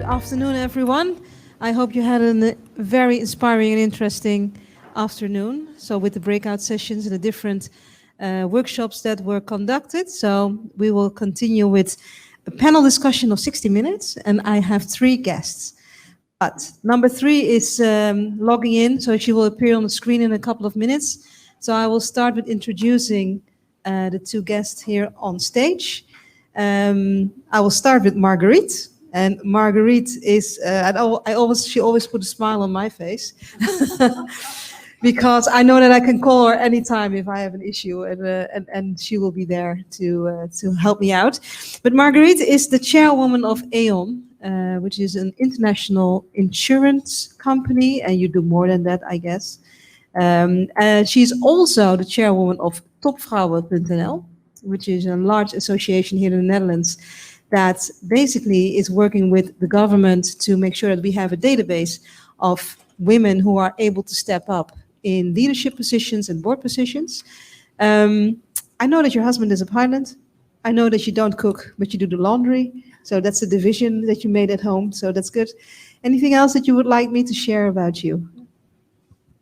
Good afternoon, everyone. I hope you had a very inspiring and interesting afternoon. So with the breakout sessions and the different workshops that were conducted. So we will continue with a panel discussion of 60 minutes, and I have 3 guests. But number 3 is logging in, so she will appear on the screen in a couple of minutes. So I will start with introducing the 2 guests here on stage. I will start with Marguerite. And Marguerite is, she always put a smile on my face because I know that I can call her anytime if I have an issue, and she will be there to help me out. But Marguerite is the chairwoman of Aon, which is an international insurance company, and you do more than that, I guess. She's also the chairwoman of Topvrouwen.nl, which is a large association here in the Netherlands that basically is working with the government to make sure that we have a database of women who are able to step up in leadership positions and board positions. I know that your husband is a pilot. I know that you don't cook, but you do the laundry. So that's a division that you made at home. So that's good. Anything else that you would like me to share about you?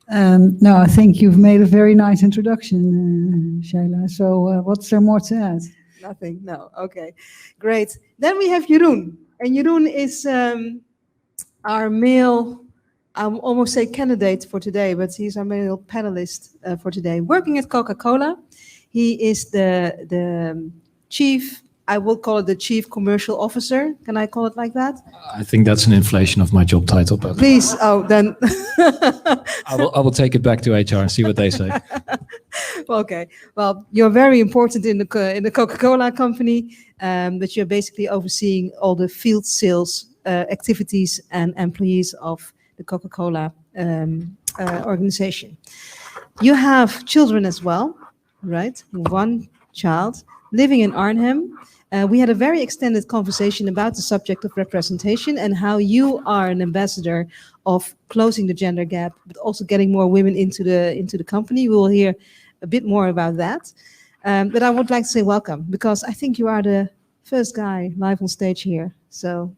No, I think you've made a very nice introduction, Sheila. So what's there more to add? Nothing, no, okay, great. Then we have Jeroen, and Jeroen is our male, I almost say candidate for today, but he's our male panelist for today, working at Coca-Cola. He is the chief, I will call it the chief commercial officer. Can I call it like that? I think that's an inflation of my job title, but please, oh, then I will take it back to HR and see what they say. Okay, well, you're very important in the Coca-Cola company, but you're basically overseeing all the field sales activities and employees of the Coca-Cola organization. You have children as well, right? 1 child living in Arnhem. We had a very extended conversation about the subject of representation and how you are an ambassador of closing the gender gap, but also getting more women into the company. We will hear a bit more about that. But I would like to say welcome, because I think you are the first guy live on stage here. So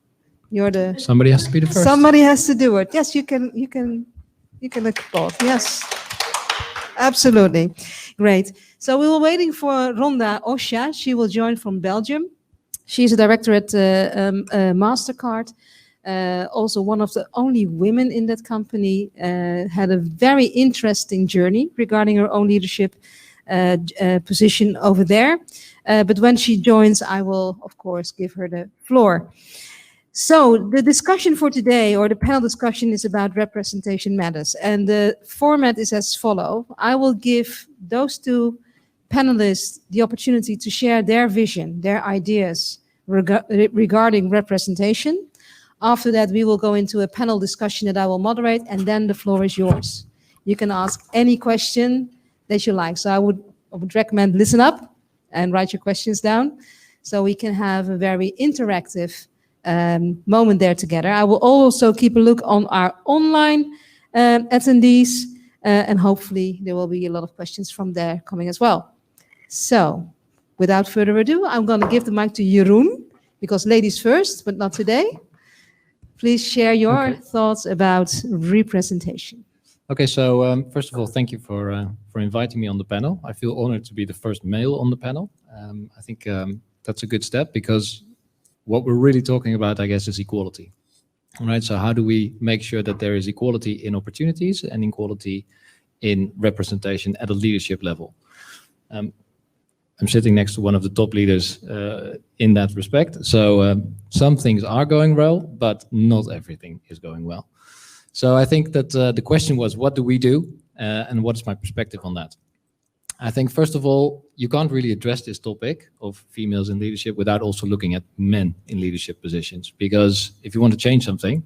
you're the... Somebody has to be the first. Somebody has to do it. Yes, you can applaud. Yes, absolutely. Great. So we were waiting for Rhonda Osha. She will join from Belgium. She's a director at MasterCard. Also one of the only women in that company, had a very interesting journey regarding her own leadership position over there. But when she joins, I will, of course, give her the floor. So the discussion for today, or the panel discussion, is about representation matters. And the format is as follows. I will give those 2 panelists the opportunity to share their vision, their ideas regarding representation. After that, we will go into a panel discussion that I will moderate, and then the floor is yours. You can ask any question that you like. So I would recommend listen up and write your questions down so we can have a very interactive moment there together. I will also keep a look on our online attendees, and hopefully there will be a lot of questions from there coming as well. So without further ado, I'm going to give the mic to Jeroen, because ladies first, but not today. Please share your thoughts about representation. Okay, so first of all, thank you for inviting me on the panel. I feel honored to be the first male on the panel. I think that's a good step, because what we're really talking about, I guess, is equality. All right, so how do we make sure that there is equality in opportunities and equality in representation at a leadership level? I'm sitting next to one of the top leaders in that respect. So some things are going well, but not everything is going well. So I think that the question was, what do we do? And what is my perspective on that? I think, first of all, you can't really address this topic of females in leadership without also looking at men in leadership positions. Because if you want to change something,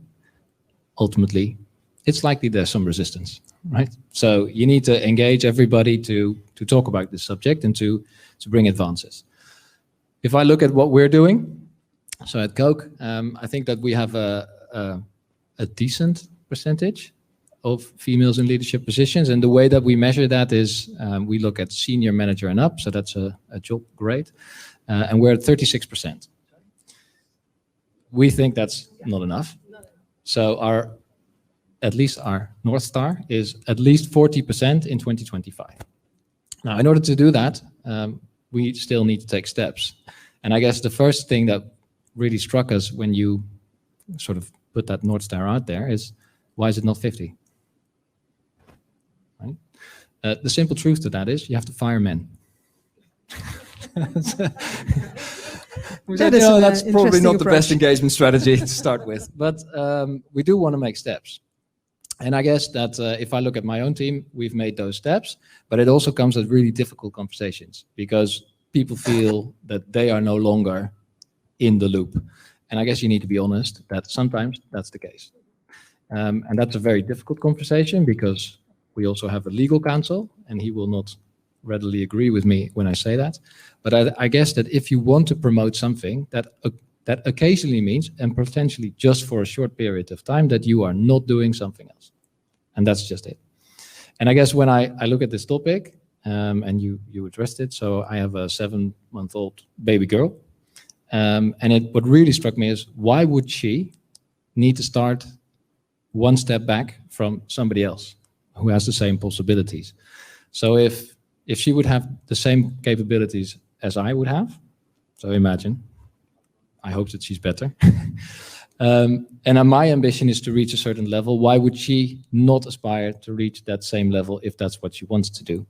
ultimately, it's likely there's some resistance, right? So you need to engage everybody to talk about this subject and to bring advances. If I look at what we're doing, so at Coke, I think that we have a decent percentage of females in leadership positions. And the way that we measure that is we look at senior manager and up, so that's a job grade, and we're at 36%. We think that's not enough. So at least our North Star is at least 40% in 2025. Now, in order to do that, we still need to take steps. And I guess the first thing that really struck us when you sort of put that North Star out there is, why is it not 50? Right? The simple truth to that is you have to fire men. That's probably not the best engagement strategy to start with, but we do want to make steps. And I guess that if I look at my own team, we've made those steps, but it also comes with really difficult conversations because people feel that they are no longer in the loop. And I guess you need to be honest that sometimes that's the case. And that's a very difficult conversation because we also have a legal counsel and he will not readily agree with me when I say that. But I guess that if you want to promote something that occasionally means, and potentially just for a short period of time, that you are not doing something else. And that's just it. And I guess when I look at this topic, and you addressed it, so I have a 7-month-old baby girl. And what really struck me is, why would she need to start one step back from somebody else who has the same possibilities? So if she would have the same capabilities as I would have, so imagine, I hope that she's better. And my ambition is to reach a certain level. Why would she not aspire to reach that same level if that's what she wants to do?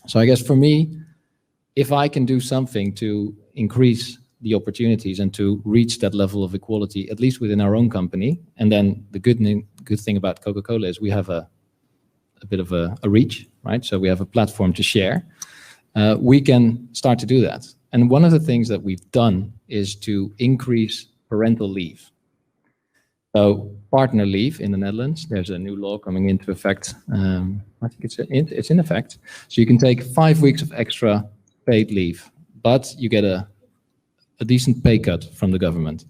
So I guess for me, if I can do something to increase the opportunities and to reach that level of equality, at least within our own company, and then the good thing about Coca-Cola is we have a bit of a reach, right? So we have a platform to share. We can start to do that. And one of the things that we've done is to increase parental leave. So partner leave in the Netherlands, there's a new law coming into effect. I think it's in effect. So you can take 5 weeks of extra paid leave, but you get a decent pay cut from the government.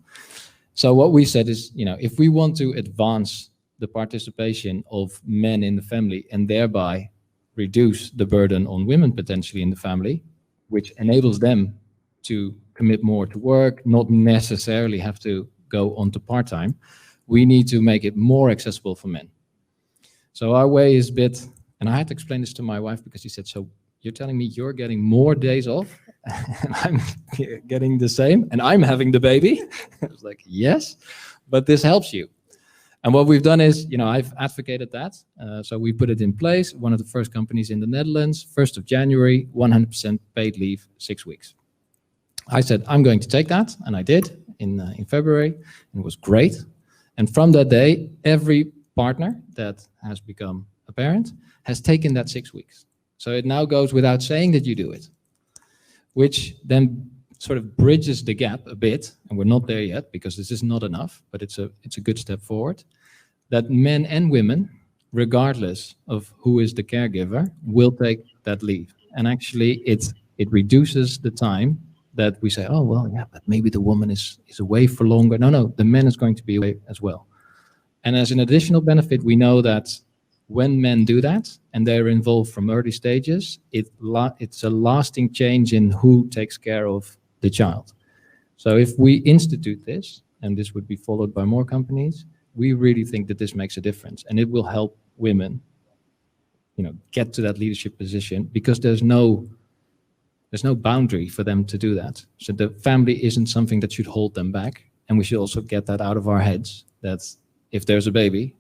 So what we said is, if we want to advance the participation of men in the family and thereby reduce the burden on women potentially in the family, which enables them to commit more to work, not necessarily have to go on to part-time, we need to make it more accessible for men. So our way is a bit, and I had to explain this to my wife because she said, so you're telling me you're getting more days off and I'm getting the same and I'm having the baby? I was like, yes, but this helps you. And what we've done is, I've advocated that. So we put it in place. One of the first companies in the Netherlands, 1st of January, 100% paid leave, 6 weeks. I said, I'm going to take that. And I did in February. And it was great. And from that day, every partner that has become a parent has taken that 6 weeks. So it now goes without saying that you do it, which then sort of bridges the gap a bit, and we're not there yet because this is not enough, but it's a good step forward, that men and women, regardless of who is the caregiver, will take that leave. And actually it reduces the time that we say, oh, well, yeah, but maybe the woman is away for longer. No, the man is going to be away as well. And as an additional benefit, we know that when men do that and they're involved from early stages, it's a lasting change in who takes care of the child. So if we institute this, and this would be followed by more companies, we really think that this makes a difference, and it will help women, get to that leadership position because there's no boundary for them to do that. So the family isn't something that should hold them back, and we should also get that out of our heads that if there's a baby,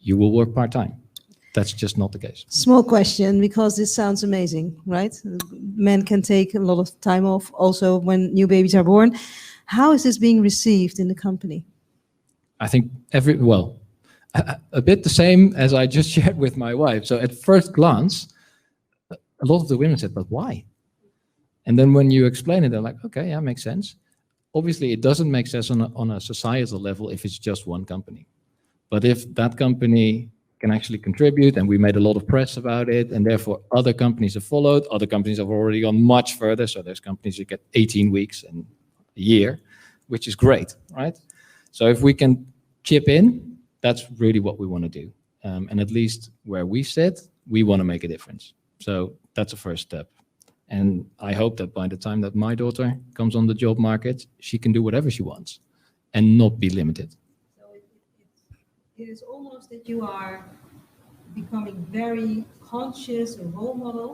you will work part-time. That's just not the case. Small question, because this sounds amazing, right? Men can take a lot of time off also when new babies are born. How is this being received in the company? I think a bit the same as I just shared with my wife. So at first glance, a lot of the women said, but why? And then when you explain it, they're like, okay, yeah, makes sense. Obviously, it doesn't make sense on a societal level if it's just one company. But if that company can actually contribute, and we made a lot of press about it, and therefore other companies have followed, other companies have already gone much further. So there's companies that get 18 weeks and a year, which is great, right? So if we can chip in, that's really what we want to do. And at least where we sit, we want to make a difference. So that's the first step. And I hope that by the time that my daughter comes on the job market, she can do whatever she wants. and not be limited. So it is almost that you are becoming very conscious, a role model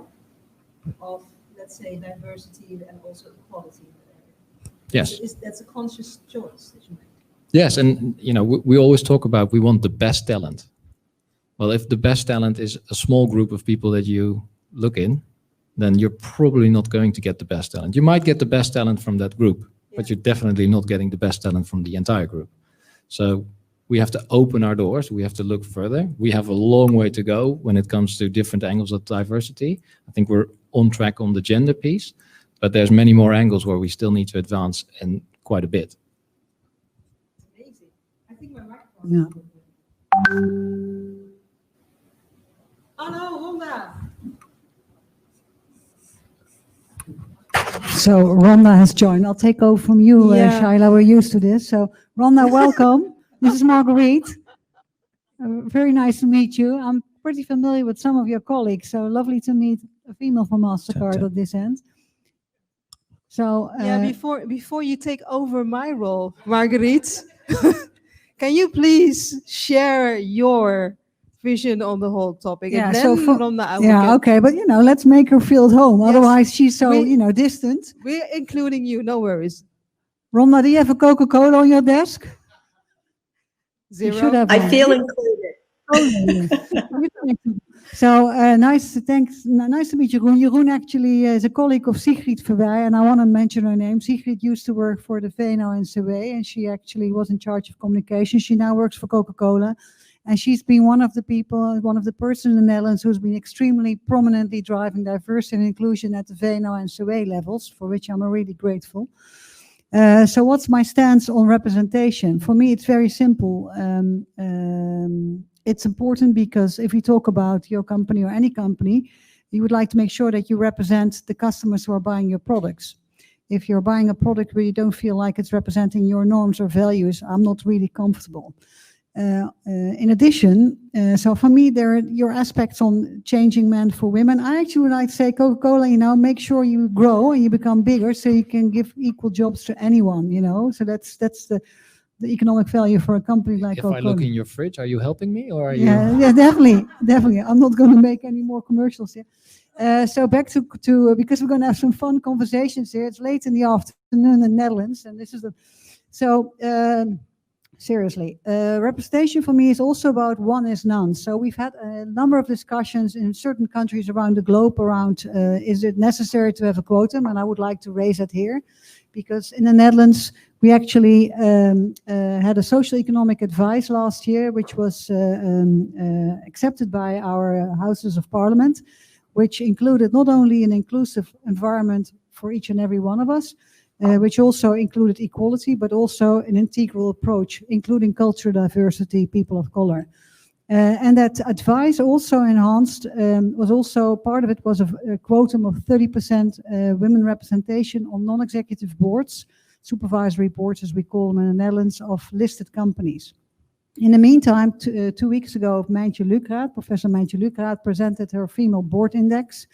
of, let's say, diversity and also equality. Yes. That's a conscious choice that you make. Yes, and we always talk about we want the best talent. Well, if the best talent is a small group of people that you look in, then you're probably not going to get the best talent. You might get the best talent from that group, but you're definitely not getting the best talent from the entire group. So we have to open our doors. We have to look further. We have a long way to go when it comes to different angles of diversity. I think we're on track on the gender piece, but there's many more angles where we still need to advance and quite a bit. Amazing. I think my microphone. Yeah. Oh no, Rhonda. So Rhonda has joined. I'll take over from you, Yeah. Shaila. We're used to this. So Rhonda, welcome. This is Marguerite. Very nice to meet you. I'm pretty familiar with some of your colleagues, so lovely to meet a female from MasterCard at this end. So Before you take over my role, Marguerite, can you please share your vision on the whole topic? Yeah, And so then for- Rhonda, I will yeah, get- okay, but let's make her feel at home. Yes. Otherwise, she's so We- distant. We're including you, no worries. Rhonda, do you have a Coca-Cola on your desk? Zero. You should have. I one. feel included. So nice to meet Jeroen. Jeroen actually is a colleague of Sigrid Verwij, and I want to mention her name. Sigrid used to work for the VNO-NCW, and she actually was in charge of communication. She now works for Coca-Cola, and she's been one of the persons in the Netherlands who's been extremely prominently driving diversity and inclusion at the VNO-NCW levels, for which I'm really grateful. So what's my stance on representation? For me, it's very simple. It's important because if we talk about your company or any company, you would like to make sure that you represent the customers who are buying your products. If you're buying a product where you don't feel like it's representing your norms or values, I'm not really comfortable. In addition, so for me, there are your aspects on changing men for women. I actually would like to say, Coca-Cola, make sure you grow and you become bigger so you can give equal jobs to anyone, So that's the economic value for a company like If I Coca-Cola. look in your fridge, are you helping me or are you? Yeah, definitely. I'm not going to make any more commercials here. So back to because we're going to have some fun conversations here. It's late in the afternoon in the Netherlands, and this is seriously, representation for me is also about one is none. So we've had a number of discussions in certain countries around the globe around is it necessary to have a quotum, and I would like to raise it here, because in the Netherlands we actually had a social economic advice last year, which was accepted by our Houses of Parliament, which included not only an inclusive environment for each and every one of us, which also included equality, but also an integral approach, including cultural diversity, people of color. And that advice also enhanced, was also part of it was a quotum of 30% women representation on non-executive boards, supervisory boards as we call them in the Netherlands, of listed companies. In the meantime, 2 weeks ago, Professor Mijntje Lucraat presented her female board index,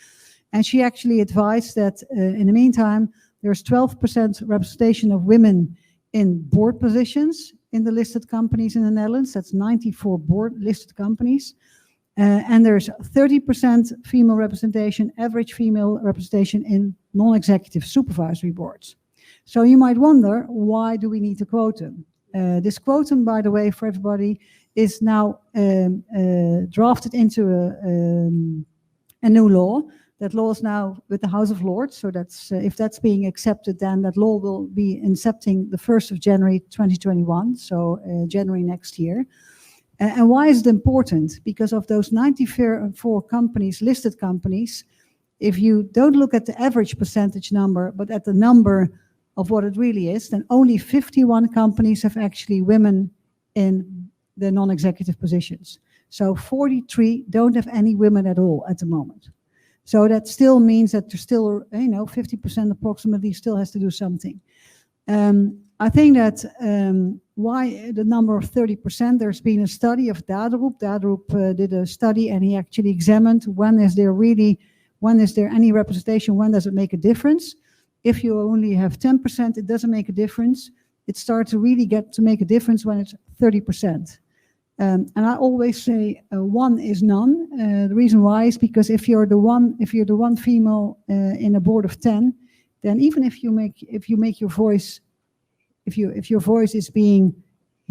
and she actually advised that in the meantime, there's 12% representation of women in board positions in the listed companies in the Netherlands. That's 94 board listed companies. And there's 30% female representation, average female representation in non-executive supervisory boards. So you might wonder, why do we need a quotum? This quotum, by the way, for everybody, is now drafted into a new law. That law is now with the House of Lords, so that's if that's being accepted, then that law will be incepting the 1st of January 2021, so January next year. And why is it important? Because of those 94 companies, listed companies, if you don't look at the average percentage number, but at the number of what it really is, then only 51 companies have actually women in the non-executive positions. So 43 don't have any women at all at the moment. So that still means that there's still, 50% approximately still has to do something. I think that why the number of 30%, there's been a study of Daderoep. Daderoep did a study and he actually examined when is there any representation, when does it make a difference? If you only have 10%, it doesn't make a difference. it starts to really get to make a difference when it's 30%. And I always say one is none. The reason why is because if you're the one female in a board of 10, then even if you make your voice, if your voice is being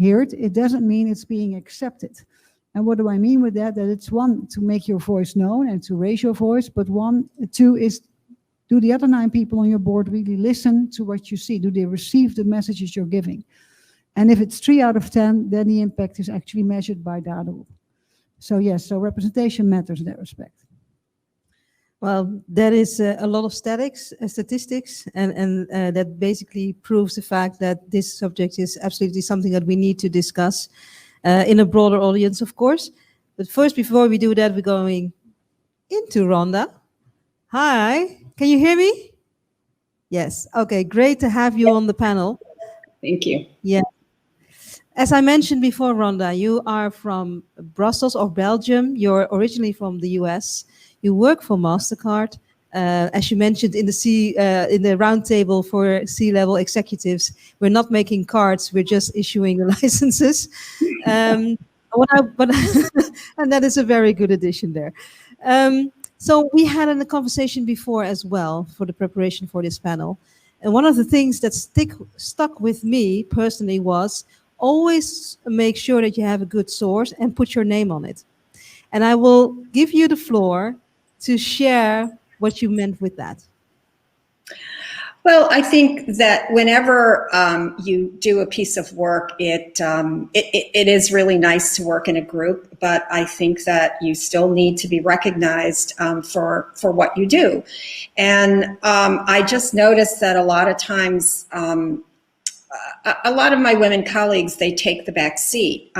heard, it doesn't mean it's being accepted. And what do I mean with that? That it's one, to make your voice known and to raise your voice, but two is, do the other 9 people on your board really listen to what you see? Do they receive the messages you're giving? And if it's 3 out of 10, then the impact is actually measured by Dado. So yes, so representation matters in that respect. Well, that is a lot of statistics, and that basically proves the fact that this subject is absolutely something that we need to discuss in a broader audience, of course. But first, before we do that, we're going into Rhonda. Hi, can you hear me? Yes, okay, great to have you on the panel. Thank you. Yeah. As I mentioned before, Rhonda, you are from Brussels or Belgium. You're originally from the US. You work for MasterCard. As you mentioned in the roundtable for C-level executives, we're not making cards, we're just issuing the licenses. And that is a very good addition there. So we had a conversation before as well for the preparation for this panel. And one of the things that stuck with me personally was always make sure that you have a good source and put your name on it. And I will give you the floor to share what you meant with that. Well, I think that whenever you do a piece of work, it is really nice to work in a group, but I think that you still need to be recognized for what you do. And I just noticed that a lot of times, a lot of my women colleagues, they take the back seat.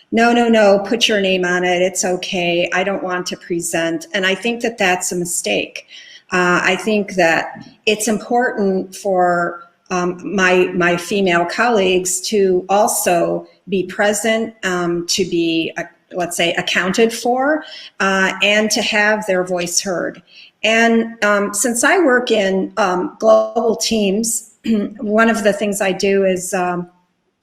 No, put your name on it. It's okay. I don't want to present. And I think that that's a mistake. I think that it's important for my female colleagues to also be present, to be, let's say, accounted for, and to have their voice heard. And since I work in global teams, one of the things I do is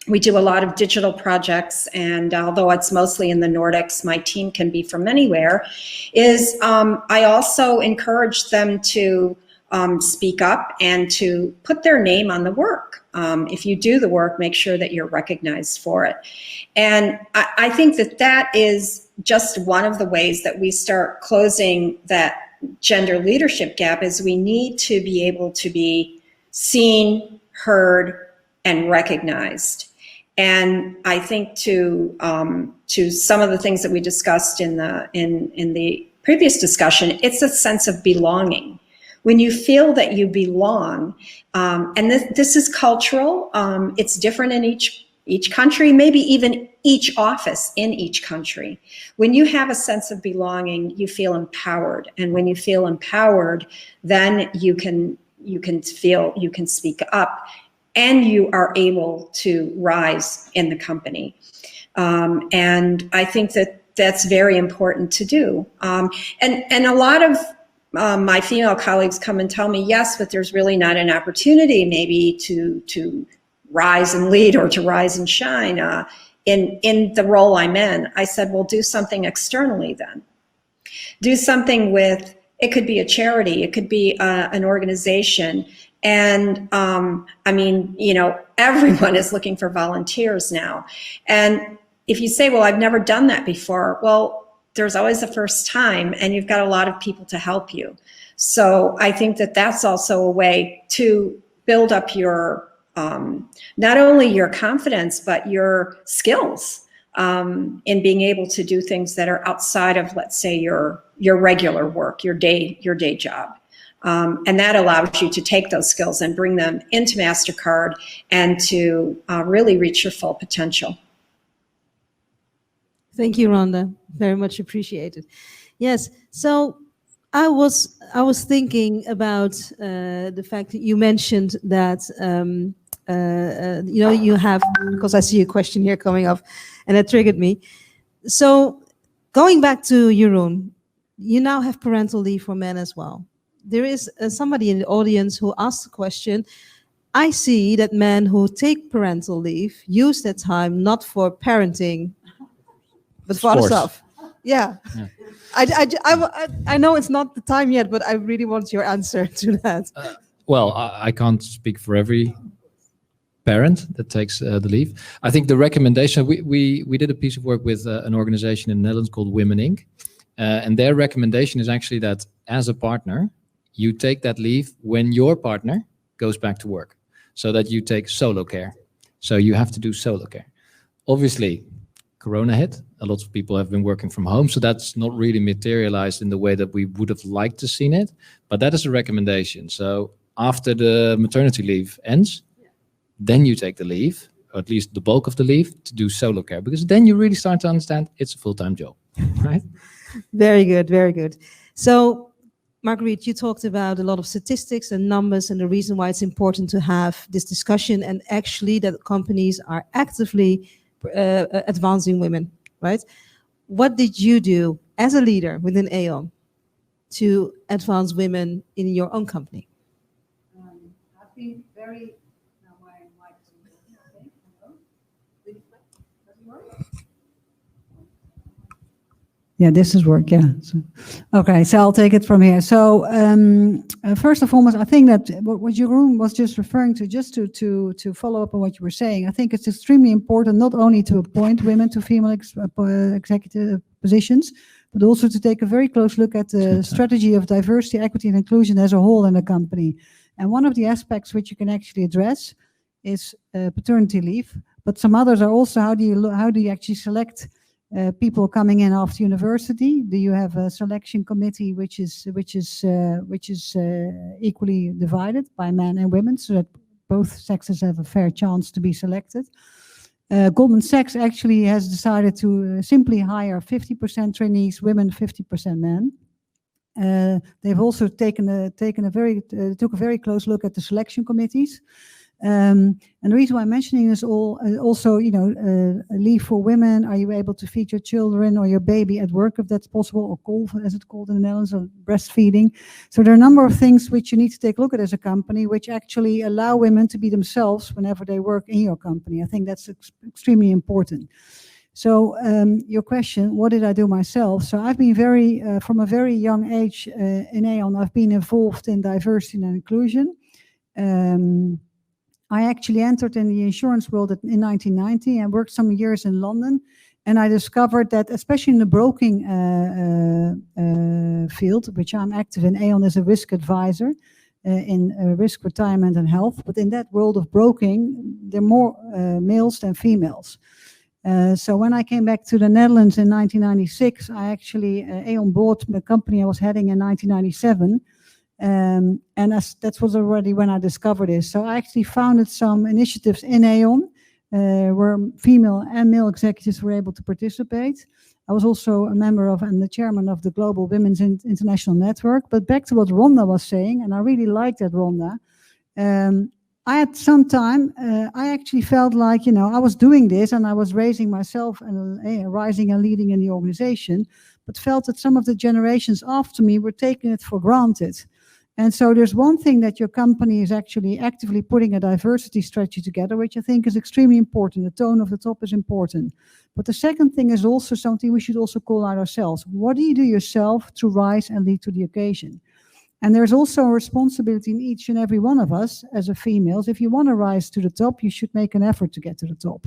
we do a lot of digital projects, and although it's mostly in the Nordics, my team can be from anywhere, is I also encourage them to speak up and to put their name on the work. If you do the work, make sure that you're recognized for it. And I think that that is just one of the ways that we start closing that gender leadership gap, is we need to be able to be seen, heard, and recognized. And I think to some of the things that we discussed in the previous discussion, it's a sense of belonging. When you feel that you belong, and this is cultural, it's different in each country, maybe even each office in each country. When you have a sense of belonging, you feel empowered, and when you feel empowered, then you can speak up, and you are able to rise in the company. And I think that that's very important to do. And a lot of my female colleagues come and tell me, yes, but there's really not an opportunity maybe to rise and lead or to rise and shine in the role I'm in. I said, well, do something externally then. Do something with, it could be a charity, it could be an organization. And I mean, you know, everyone is looking for volunteers now. And if you say, well, I've never done that before, well, there's always a first time, and you've got a lot of people to help you. So I think that that's also a way to build up your, not only your confidence, but your skills in being able to do things that are outside of, let's say, your regular work, your day job. And that allows you to take those skills and bring them into MasterCard and to really reach your full potential. Thank you, Rhonda. Very much appreciated. Yes. So I was thinking about the fact that you mentioned that you know, you have, because I see a question here coming up, and it triggered me. So going back to Jeroen, you now have parental leave for men as well. There is somebody in the audience who asked the question, I see that men who take parental leave use that time not for parenting, but for other Sports. stuff. Yeah. Yeah. I know it's not the time yet, but I really want your answer to that. Well, I can't speak for every parent that takes the leave. I think the recommendation, we did a piece of work with an organization in the Netherlands called Women Inc. And their recommendation is actually that as a partner, you take that leave when your partner goes back to work, so that you take solo care. So you have to do solo care. Obviously, Corona hit. A lot of people have been working from home, so that's not really materialized in the way that we would have liked to seen it. But that is a recommendation. So after the maternity leave ends, then you take the leave, or at least the bulk of the leave, to do solo care, because then you really start to understand it's a full-time job, right? Very good, very good. So, Marguerite, you talked about a lot of statistics and numbers and the reason why it's important to have this discussion, and actually that companies are actively advancing women, right? What did you do as a leader within Aon to advance women in your own company? I've been very. Yeah, this is work. Yeah. Okay, so I'll take it from here. So first and foremost, I think that what Jeroen was just referring to, just to follow up on what you were saying, I think it's extremely important not only to appoint women to female executive positions, but also to take a very close look at the strategy of diversity, equity, and inclusion as a whole in a company. And one of the aspects which you can actually address is paternity leave, but some others are also how do you actually select people coming in after university? Do you have a selection committee which is equally divided by men and women, so that both sexes have a fair chance to be selected? Goldman Sachs actually has decided to simply hire 50% trainees, women, 50% men. They've also took a very close look at the selection committees. And the reason why I'm mentioning this also, leave for women. Are you able to feed your children or your baby at work if that's possible, or kolf, as it's called in the Netherlands, or breastfeeding? So there are a number of things which you need to take a look at as a company, which actually allow women to be themselves whenever they work in your company. I think that's extremely important. So your question, what did I do myself? So I've been from a very young age in Aon, I've been involved in diversity and inclusion. I actually entered in the insurance world in 1990 and worked some years in London. And I discovered that, especially in the broking field, which I'm active in, Aon as a risk advisor in risk, retirement and health. But in that world of broking, there are more males than females. So when I came back to the Netherlands in 1996, I actually, Aon bought the company I was heading in 1997. And that was already when I discovered this. So I actually founded some initiatives in Aon where female and male executives were able to participate. I was also a member of and the chairman of the Global Women's International Network. But back to what Rhonda was saying, and I really liked that, Rhonda. I had some time, I actually felt like, I was doing this and I was raising myself and rising and leading in the organization, but felt that some of the generations after me were taking it for granted. And so there's one thing that your company is actually actively putting a diversity strategy together, which I think is extremely important. The tone of the top is important. But the second thing is also something we should also call out ourselves. What do you do yourself to rise and lead to the occasion? And there's also a responsibility in each and every one of us as a females. If you want to rise to the top, you should make an effort to get to the top.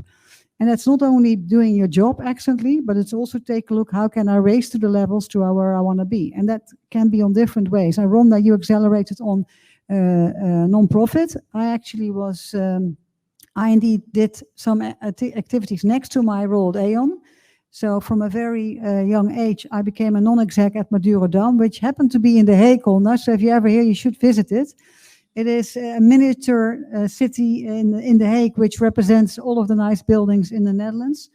And that's not only doing your job excellently, but it's also take a look, how can I raise to the levels to where I want to be? And that can be on different ways. And Rhonda, you accelerated on non-profit. I actually was, I indeed did some activities next to my role at Aon. So from a very young age, I became a non-exec at Madurodam, which happened to be in The Hague, Honda. So if you're ever here, you should visit it. It is a miniature city in The Hague, which represents all of the nice buildings in the Netherlands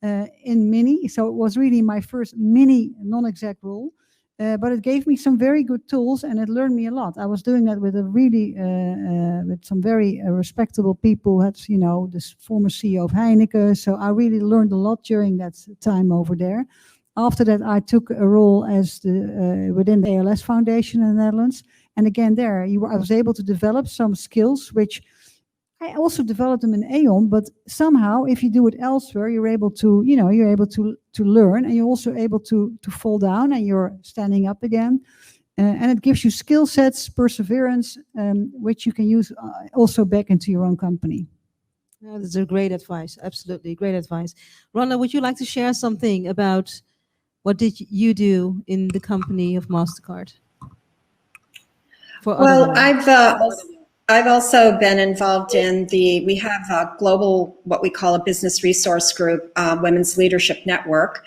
in mini. So it was really my first mini non-exec role, but it gave me some very good tools and it learned me a lot. I was doing that with a really, with some very respectable people. That's, this former CEO of Heineken. So I really learned a lot during that time over there. After that, I took a role as within the ALS Foundation in the Netherlands. And again, I was able to develop some skills which I also developed them in Aon, but somehow if you do it elsewhere, you're able to, you're able to learn, and you're also able to fall down and you're standing up again. And it gives you skill sets, perseverance, which you can use also back into your own company. Yeah, that's a great advice. Absolutely great advice. Rhonda, would you like to share something about what did you do in the company of MasterCard? For other Well, women? I've also been involved in we have a global, what we call a business resource group, Women's Leadership Network.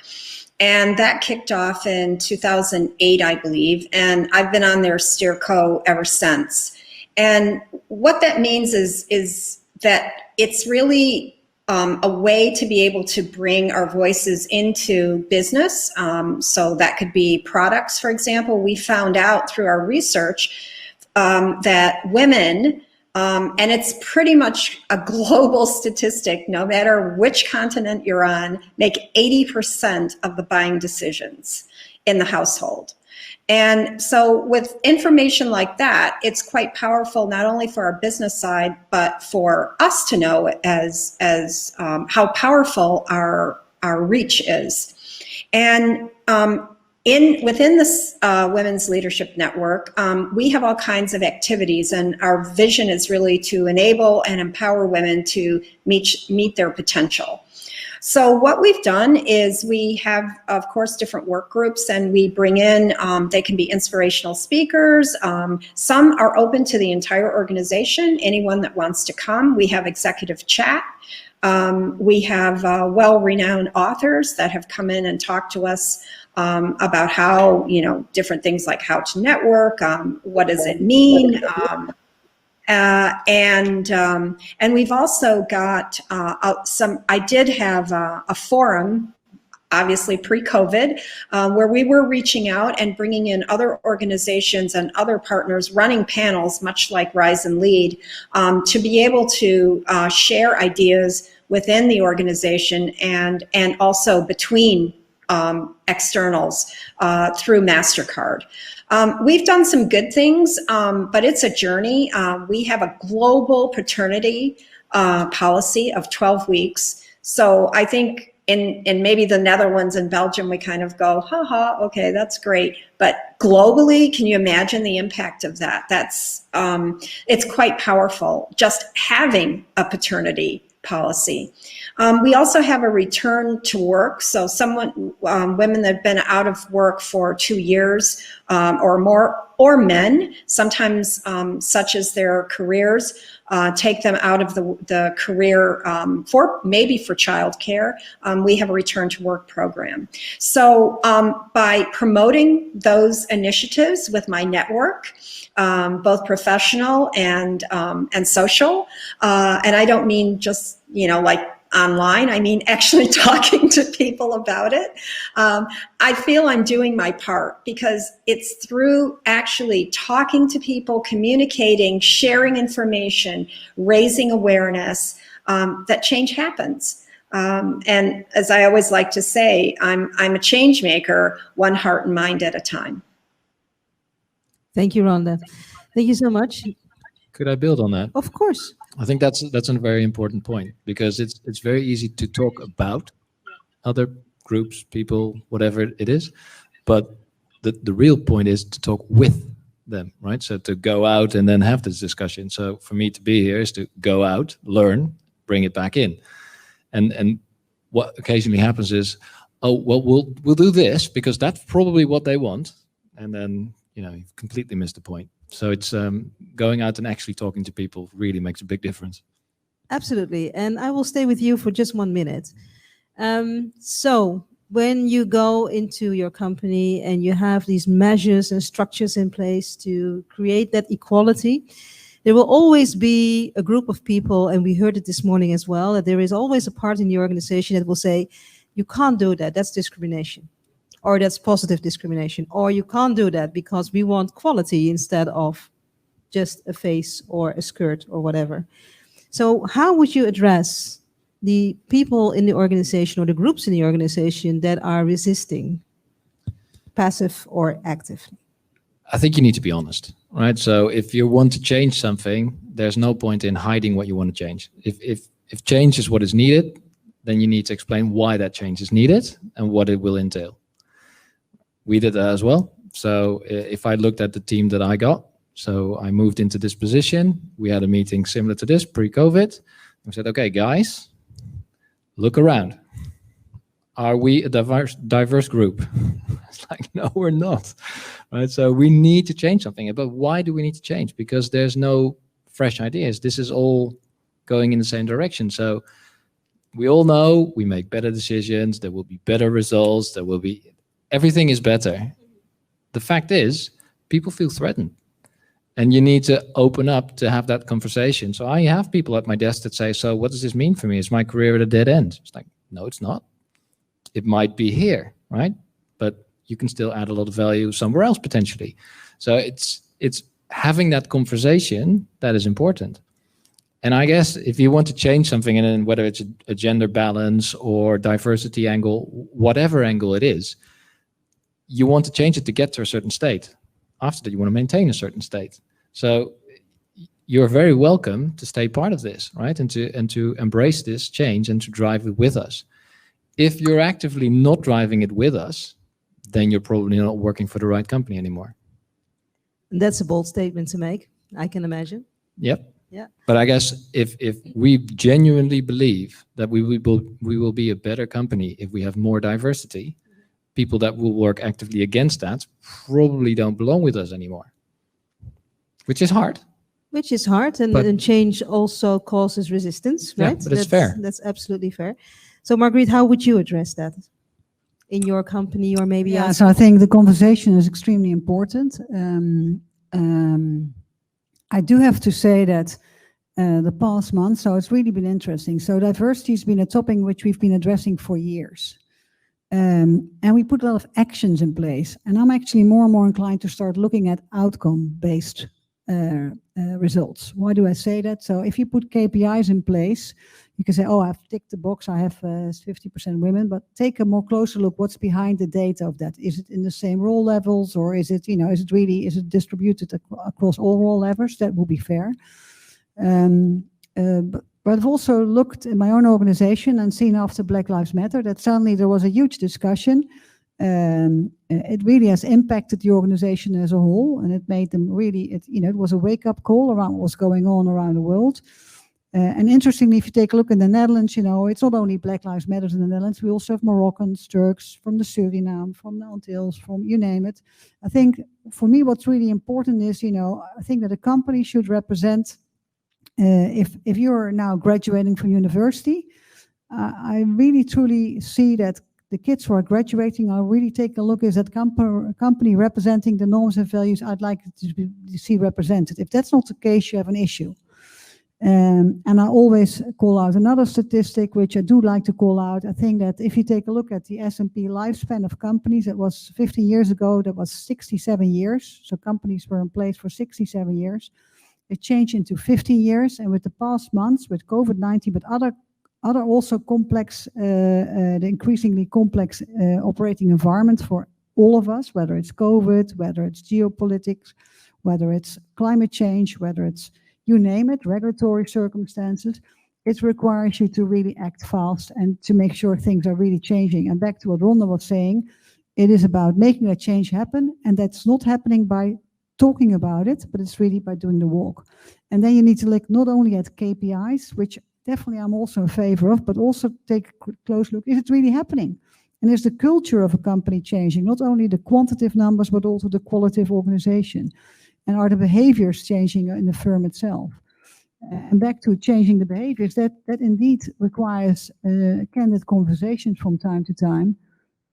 And that kicked off in 2008, I believe. And I've been on their steerco ever since. And what that means is that it's really a way to be able to bring our voices into business. So that could be products, for example. We found out through our research that women, and it's pretty much a global statistic, no matter which continent you're on, make 80% of the buying decisions in the household. And so with information like that, it's quite powerful, not only for our business side, but for us to know as how powerful our reach is. And within this Women's Leadership Network, we have all kinds of activities, and our vision is really to enable and empower women to meet their potential. So what we've done is we have, of course, different work groups, and we bring in, they can be inspirational speakers. Some are open to the entire organization, anyone that wants to come. We have executive chat. We have well-renowned authors that have come in and talked to us about how, different things like how to network, what does it mean, and we've also got I did have a forum, obviously pre-COVID, where we were reaching out and bringing in other organizations and other partners, running panels, much like Rise and Lead, to be able to share ideas within the organization and also between externals through MasterCard. We've done some good things, but it's a journey. We have a global paternity policy of 12 weeks. So I think in maybe the Netherlands and Belgium, we kind of go, okay, that's great. But globally, can you imagine the impact of that? That's it's quite powerful, just having a paternity policy. We also have a return to work. So women that have been out of work for 2 years or more, or men, sometimes such as their careers, take them out of the career maybe for childcare. We have a return to work program. So by promoting those initiatives with my network, both professional and social, and I don't mean just like online, I mean actually talking to people about it. I feel I'm doing my part, because it's through actually talking to people, communicating, sharing information, raising awareness, that change happens. And as I always like to say, I'm a change maker, one heart and mind at a time. Thank you, Rhonda. Thank you so much. Could I build on that? Of course. I think that's a very important point, because it's very easy to talk about other groups, people, whatever it is, but the real point is to talk with them, right? So to go out and then have this discussion. So for me to be here is to go out, learn, bring it back in, and what occasionally happens is, oh well, we'll do this because that's probably what they want, and then you've completely missed the point. So it's going out and actually talking to people really makes a big difference. Absolutely. And I will stay with you for just 1 minute. So when you go into your company and you have these measures and structures in place to create that equality, there will always be a group of people, and we heard it this morning as well, that there is always a part in the organization that will say, you can't do that, that's discrimination. Or that's positive discrimination, or you can't do that because we want quality instead of just a face or a skirt or whatever. So how would you address the people in the organization or the groups in the organization that are resisting, passive or actively? I think you need to be honest, right? So if you want to change something, there's no point in hiding what you want to change. If change is what is needed, then you need to explain why that change is needed and what it will entail. We did that as well. So if I looked at the team that I got, so I moved into this position, we had a meeting similar to this pre-COVID. We said, okay, guys, look around. Are we a diverse group? It's like, no, we're not. Right? So we need to change something. But why do we need to change? Because there's no fresh ideas. This is all going in the same direction. So we all know we make better decisions. There will be better results. Everything is better. The fact is, people feel threatened. And you need to open up to have that conversation. So I have people at my desk that say, so what does this mean for me? Is my career at a dead end? It's like, no, it's not. It might be here, right? But you can still add a lot of value somewhere else potentially. So it's having that conversation that is important. And I guess if you want to change something, and then whether it's a gender balance or diversity angle, whatever angle it is, you want to change it to get to a certain state. After that, you want to maintain a certain state. So you're very welcome to stay part of this, right? And to embrace this change and to drive it with us. If you're actively not driving it with us, then you're probably not working for the right company anymore. That's a bold statement to make, I can imagine. Yep. Yeah. But I guess if we genuinely believe that we will be a better company if we have more diversity, people that will work actively against that probably don't belong with us anymore, which is hard. Which is hard, and change also causes resistance, right? Yeah, but it's fair. That's absolutely fair. So, Margriet, how would you address that in your company, or maybe? Yeah, so I think the conversation is extremely important. I do have to say that the past month, so it's really been interesting. So diversity has been a topic which we've been addressing for years. And we put a lot of actions in place. And I'm actually more and more inclined to start looking at outcome-based results. Why do I say that? So if you put KPIs in place, you can say, oh, I've ticked the box, I have 50% women, but take a more closer look, what's behind the data of that? Is it in the same role levels, or is it, is it distributed across all role levels? That will be fair. But I've also looked in my own organization and seen after Black Lives Matter that suddenly there was a huge discussion. It really has impacted the organization as a whole, and it made them really, it was a wake-up call around what's going on around the world. And interestingly, if you take a look in the Netherlands, it's not only Black Lives Matter in the Netherlands, we also have Moroccans, Turks, from the Suriname, from the Antilles, from you name it. I think for me, what's really important is, I think that a company should represent, if you're now graduating from university, I really truly see that the kids who are graduating are really taking a look, is that company representing the norms and values I'd like to see represented. If that's not the case, you have an issue. And I always call out another statistic, which I do like to call out. I think that if you take a look at the S&P lifespan of companies, it was 15 years ago, that was 67 years. So companies were in place for 67 years. It changed into 15 years. And with the past months, with COVID-19, but other also complex, the increasingly complex operating environment for all of us, whether it's COVID, whether it's geopolitics, whether it's climate change, whether it's you name it, regulatory circumstances, it requires you to really act fast and to make sure things are really changing. And back to what Ronda was saying, it is about making that change happen, and that's not happening by talking about it, but it's really by doing the walk. And then you need to look not only at KPIs, which definitely I'm also in favor of, but also take a close look, is it really happening? And is the culture of a company changing, not only the quantitative numbers, but also the qualitative organization? And are the behaviors changing in the firm itself? And back to changing the behaviors, that indeed requires candid conversations from time to time.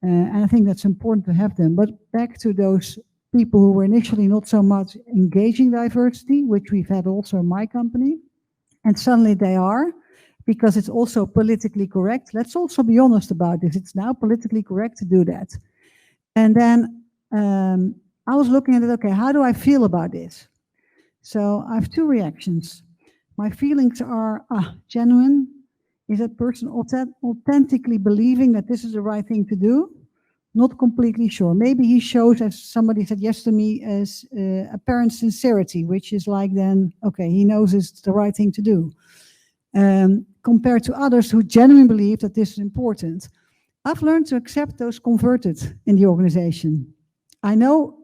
And I think that's important to have them. But back to those people who were initially not so much engaging diversity, which we've had also in my company, and suddenly they are, because it's also politically correct. Let's also be honest about this. It's now politically correct to do that. And then I was looking at it, okay, how do I feel about this? So I have two reactions. My feelings are genuine. Is that person authentically believing that this is the right thing to do? not completely sure. Maybe he shows, as somebody said yes to me, as apparent sincerity, which is like then, okay, he knows it's the right thing to do. Compared to others who genuinely believe that this is important. I've learned to accept those converted in the organization. I know,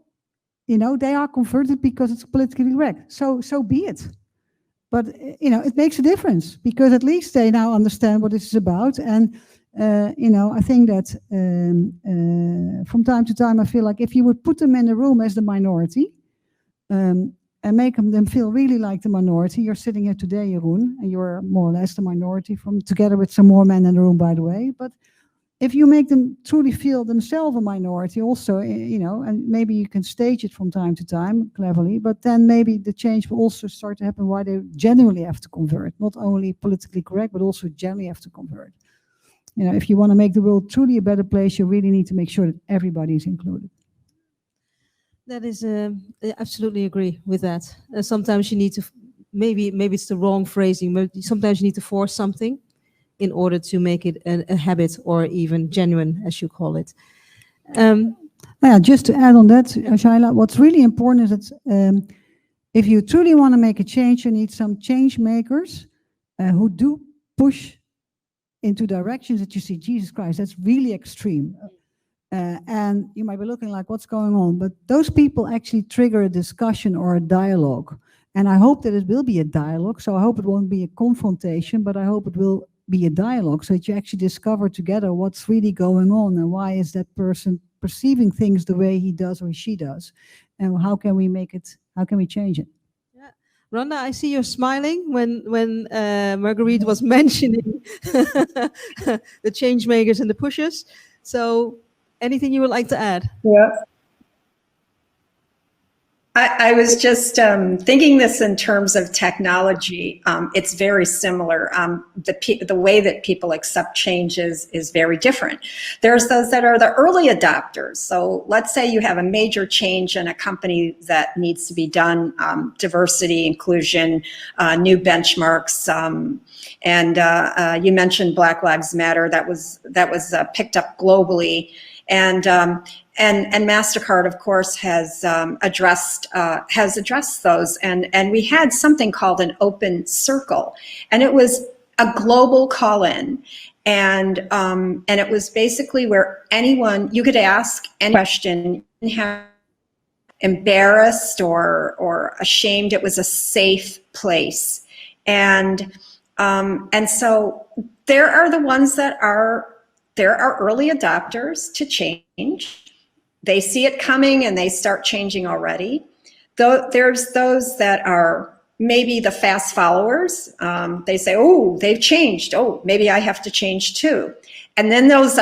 they are converted because it's politically correct. So be it. But, it makes a difference because at least they now understand what this is about. And, I think that from time to time, I feel like if you would put them in a room as the minority and make them feel really like the minority, you're sitting here today, Jeroen, and you're more or less the minority together with some more men in the room, by the way. But if you make them truly feel themselves a minority also, and maybe you can stage it from time to time cleverly, but then maybe the change will also start to happen why they genuinely have to convert, not only politically correct, but also genuinely have to convert. If you want to make the world truly a better place, you really need to make sure that everybody is included. That is, I absolutely agree with that. Sometimes you need to, maybe it's the wrong phrasing, but sometimes you need to force something in order to make it a habit or even genuine, as you call it. Yeah, just to add on that, Shaila, what's really important is that if you truly want to make a change, you need some change makers who do push into directions that you see, Jesus Christ, that's really extreme. And you might be looking like, what's going on? But those people actually trigger a discussion or a dialogue. And I hope that it will be a dialogue. So I hope it won't be a confrontation, but I hope it will be a dialogue so that you actually discover together what's really going on and why is that person perceiving things the way he does or she does. And how can we change it? Rhonda, I see you're smiling when Marguerite was mentioning the change makers and the pushers. So anything you would like to add? Yeah. I was just thinking this in terms of technology. It's very similar. The way that people accept change is very different. There's those that are the early adopters. So let's say you have a major change in a company that needs to be done, diversity, inclusion, new benchmarks, and you mentioned Black Lives Matter. That was picked up globally. And MasterCard, of course, has addressed those. And we had something called an open circle, and it was a global call-in, and it was basically where you could ask any question, you didn't have embarrassed or ashamed. It was a safe place, and so there are the ones that are. There are early adopters to change. They see it coming and they start changing already. There's those that are maybe the fast followers. They say, oh, they've changed. Oh, maybe I have to change too. And then those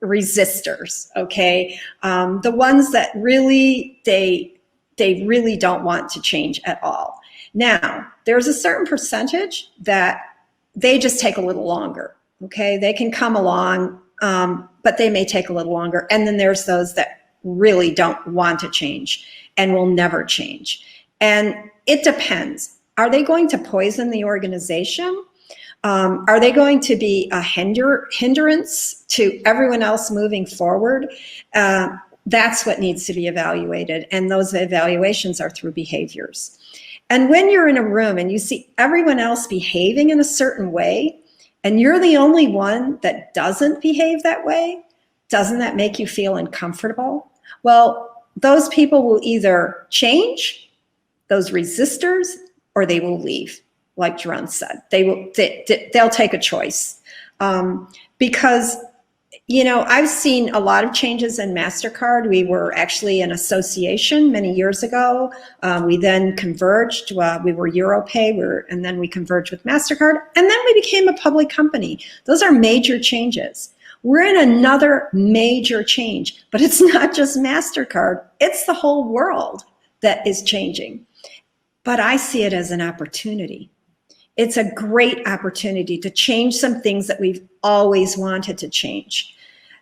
resistors, okay? The ones that really, they really don't want to change at all. Now, there's a certain percentage that they just take a little longer. Okay, they can come along, but they may take a little longer. And then there's those that really don't want to change and will never change. And it depends. Are they going to poison the organization? Are they going to be a hindrance to everyone else moving forward? That's what needs to be evaluated. And those evaluations are through behaviors. And when you're in a room and you see everyone else behaving in a certain way, and you're the only one that doesn't behave that way, doesn't that make you feel uncomfortable? Well, those people will either change, those resistors, or they will leave, like Jeroen said. They'll take a choice. Because, I've seen a lot of changes in MasterCard. We were actually an association many years ago. We then converged. We were Europay, and then we converged with MasterCard, and then we became a public company. Those are major changes. We're in another major change, but it's not just MasterCard. It's the whole world that is changing. But I see it as an opportunity. It's a great opportunity to change some things that we've always wanted to change,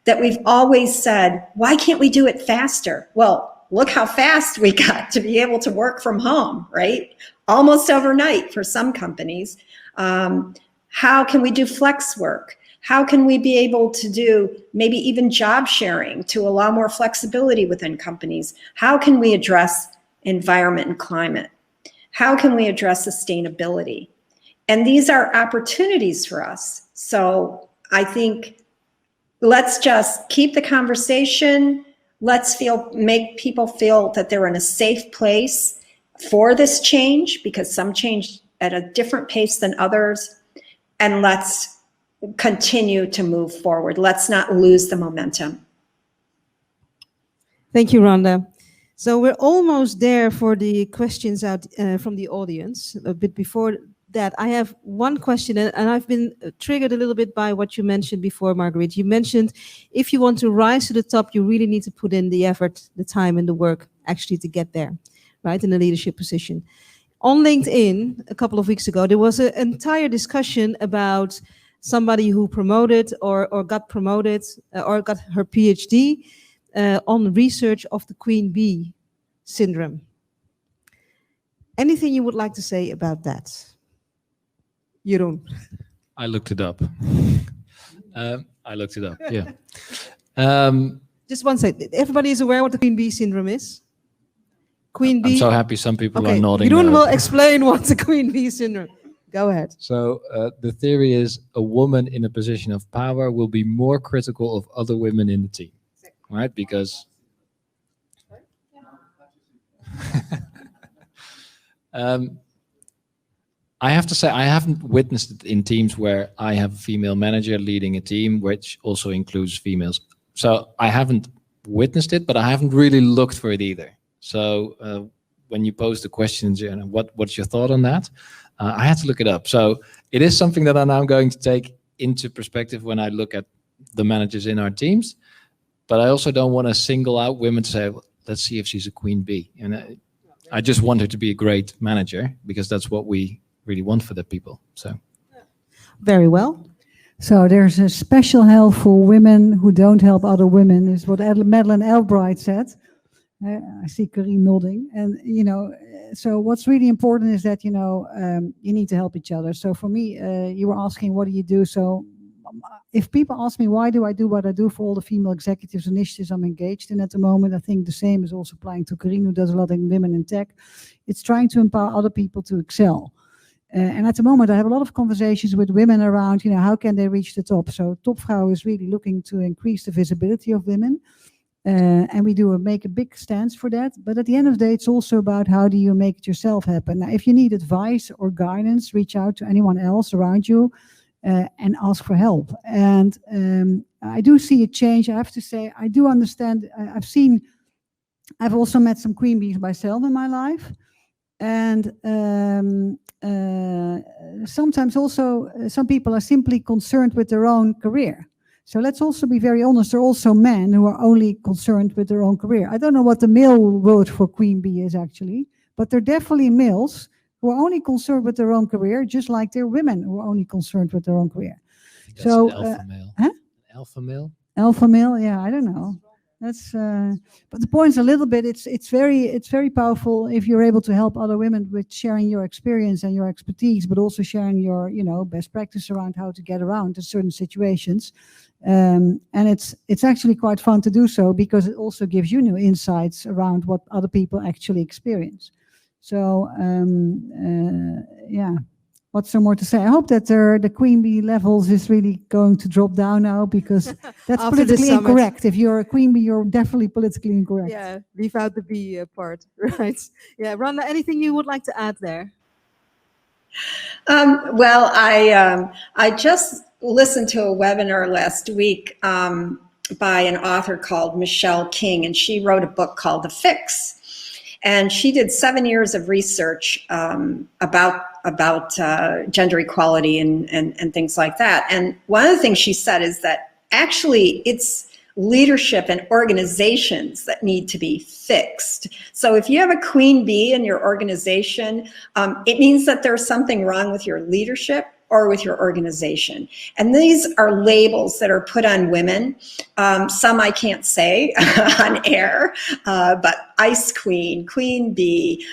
that we've always said, why can't we do it faster? Well, look how fast we got to be able to work from home, right? Almost overnight for some companies. How can we do flex work? How can we be able to do maybe even job sharing to allow more flexibility within companies? How can we address environment and climate? How can we address sustainability? And these are opportunities for us. So I think let's just keep the conversation. Let's make people feel that they're in a safe place for this change, because some change at a different pace than others. And let's continue to move forward. Let's not lose the momentum. Thank you, Rhonda. So we're almost there for the questions out from the audience. A bit before that, I have one question, and I've been triggered a little bit by what you mentioned before, Marguerite. You mentioned if you want to rise to the top, you really need to put in the effort, the time, and the work actually to get there, right, in a leadership position. On LinkedIn, a couple of weeks ago, there was an entire discussion about somebody who promoted or got promoted or got her PhD on research of the Queen Bee syndrome. Anything you would like to say about that? Jeroen. I looked it up. Yeah. Just one second. Everybody is aware what the Queen Bee syndrome is? Queen Bee. I'm so happy some people Okay, are nodding. Jeroen will explain what the Queen Bee syndrome. Go ahead. So the theory is a woman in a position of power will be more critical of other women in the team, right? Because I have to say I haven't witnessed it in teams where I have a female manager leading a team, which also includes females. So I haven't witnessed it, but I haven't really looked for it either. So when you pose the questions, you know, what's your thought on that? I had to look it up. So it is something that I'm now going to take into perspective when I look at the managers in our teams. But I also don't want to single out women to say, well, let's see if she's a queen bee. And I just want her to be a great manager, because that's what we really want for the people. So very well. So there's a special help for women who don't help other women, is what Madeleine Albright said. I see Corinne nodding. And, you know, so what's really important is that, you know, you need to help each other. So for me, you were asking, what do you do? So if people ask me, why do I do what I do for all the female executives initiatives I'm engaged in at the moment, I think the same is also applying to Corinne, who does a lot in women in tech. It's trying to empower other people to excel. And at the moment, I have a lot of conversations with women around, you know, how can they reach the top? So Topvrouw is really looking to increase the visibility of women. And we do make a big stance for that. But at the end of the day, it's also about how do you make it yourself happen. Now, if you need advice or guidance, reach out to anyone else around you and ask for help. And I do see a change. I have to say, I do understand. I've also met some queen bees myself in my life. And sometimes also some people are simply concerned with their own career. So let's also be very honest, there are also men who are only concerned with their own career. I don't know what the male word for queen bee is actually, but there are definitely males who are only concerned with their own career, just like there are women who are only concerned with their own career. So alpha male. Huh? Alpha male? Alpha male, yeah, I don't know. That's but the point is a little bit, it's very powerful if you're able to help other women with sharing your experience and your expertise, but also sharing your, you know, best practice around how to get around in certain situations. And it's actually quite fun to do so, because it also gives you new insights around what other people actually experience. So yeah, what's so more to say? I hope that the queen bee levels is really going to drop down now, because that's politically incorrect. If you're a queen bee, you're definitely politically incorrect. Yeah, leave out the bee part, right? Yeah, Rhonda, anything you would like to add there? Well, I just listened to a webinar last week by an author called Michelle King, and she wrote a book called The Fix. And she did 7 years of research about gender equality and things like that. And one of the things she said is that actually it's leadership and organizations that need to be fixed. So if you have a queen bee in your organization, it means that there's something wrong with your leadership or with your organization. And these are labels that are put on women. Some I can't say on air, but ice queen, queen bee,